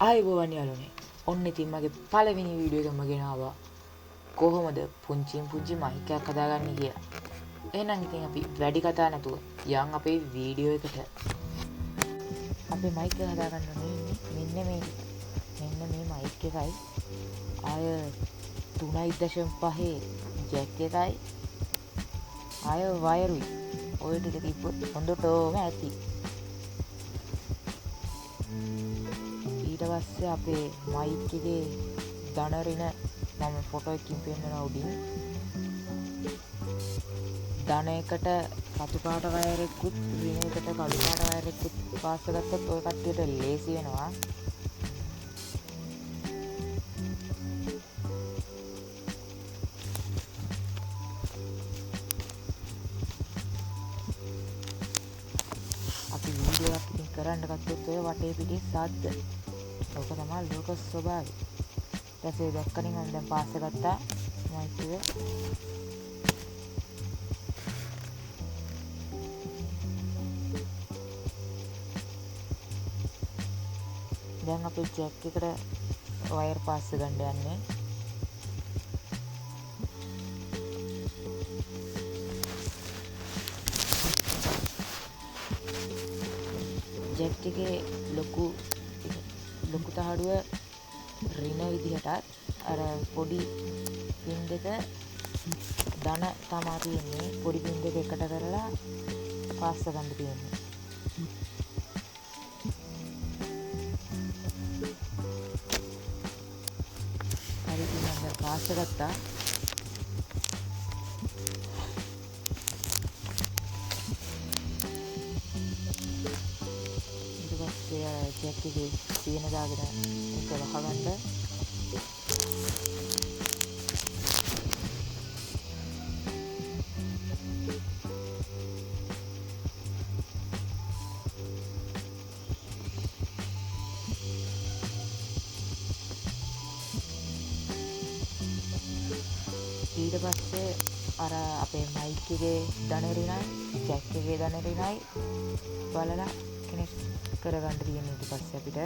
ආයුබෝවන් යාළුවනේ. ඔන්න ඉතින් මගේ පළවෙනි වීඩියෝ එක මගෙන ආවා. කොහොමද පුංචියෙන් පුංචි මයික් එකක් හදාගන්නේ කියලා. එහෙනම් ඉතින් අපි වැඩි කතා නැතුව යන් අපේ වීඩියෝ එකට. අපේ මයික් එක හදාගන්න ඕනේ මෙන්න මේ මයික් එකයි. ආය 3.5 ජැක් එකයි. ආය වයරුයි. ඔය ටික තිබ්බොත් හොඳටම ඇති. ඊට පස්සේ අපේ මයික් එකේ දනරින මම ෆොටෝ එකකින් පෙන්නනවා උඩින්. දන එකට රතු පාට වයර් එකකුත් රින එකට කළු පාට වයර් එකකුත් පාස් කරගත්තොත් ඔය කට්ටියට ලේසි වෙනවා. අපි වීඩියෝ එකක් ඉතින් කරන්න ගත්තොත් ඔය වටේ පිටේ සද්ද. ඔක තමයි ලෝක ස්වභාවය. ඊටසේ දැක්කනින් මම දැන් පාස් කරගත්තා මයික් එක. දැන් අපි ජැක් එකට වයර් පාස් ගන්න යන්නේ. ජැක් එකේ ලොකු තහඩුව රින විදිහටත් අර පොඩි පින් දෙක දන තමා තියෙන්නේ. පොඩි පින් දෙක එකට කරලා පාස් ගන්න තියෙන්නේ. හරි ඉතින් මම පාස් ගත්තා. ඊට පස්සේ ජැක් එකේ තියෙන දාගෙන ඒක වහගන්න. ඊට පස්සේ අර අපේ මයික් එකේ දනරිනයි ජැක් එකේ දනරිනයි බලලා කනෙක්ට් කරගන්න තියෙන. ඊට පස්සේ අපිට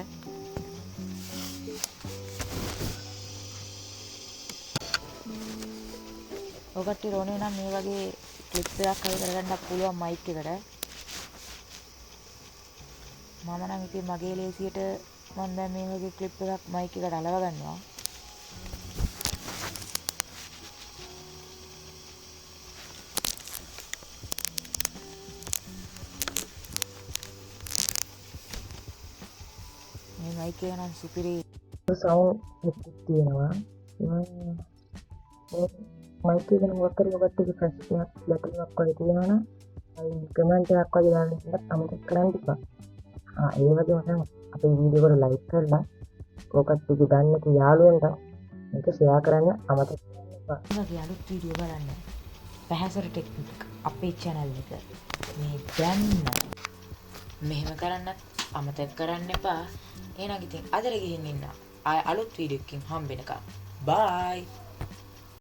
ඔකට රෝනේ නම් මේ වගේ ක්ලිප් එකක් හරි කරගන්න පුළුවන් මයික් එකට. මම නම් ඉතින් මගේ ලේසියට මම දැන් මේ වගේ ක්ලිප් එකක් මයික් එකට අලව ගන්නවා. මේ මයික් එක නම් සුපිරි සවුන්ඩ් එකක් තියෙනවා. මයික් එක නම් වක්කර ඔකට ප්‍රශ්නයක් ගැටලුවක් වගේ තියෙනවා නම් කමෙන්ට් එකක් වගේ දාන්න ඉන්නත් අමතක කරන්න එපා. ඒ වගේම තමයි අපේ වීඩියෝ එකට ලයික් කරලා ඔකට ටික ගන්න නැති යාළුවන්ට මේක ෂෙයා කරන්න අමතක කරන්න එපා. මේ අලුත් වීඩියෝ බලන්න පැහැසර ටෙක්නික් අපේ channel එක මේ දැන්න මෙහෙම කරන්නත් අමතක කරන්න එපා. එහෙනම් ඉතින් අදට ගිහින් ඉන්න. ආය අලුත් වීඩියෝ එකකින් හම්බ වෙනකම්. බයි.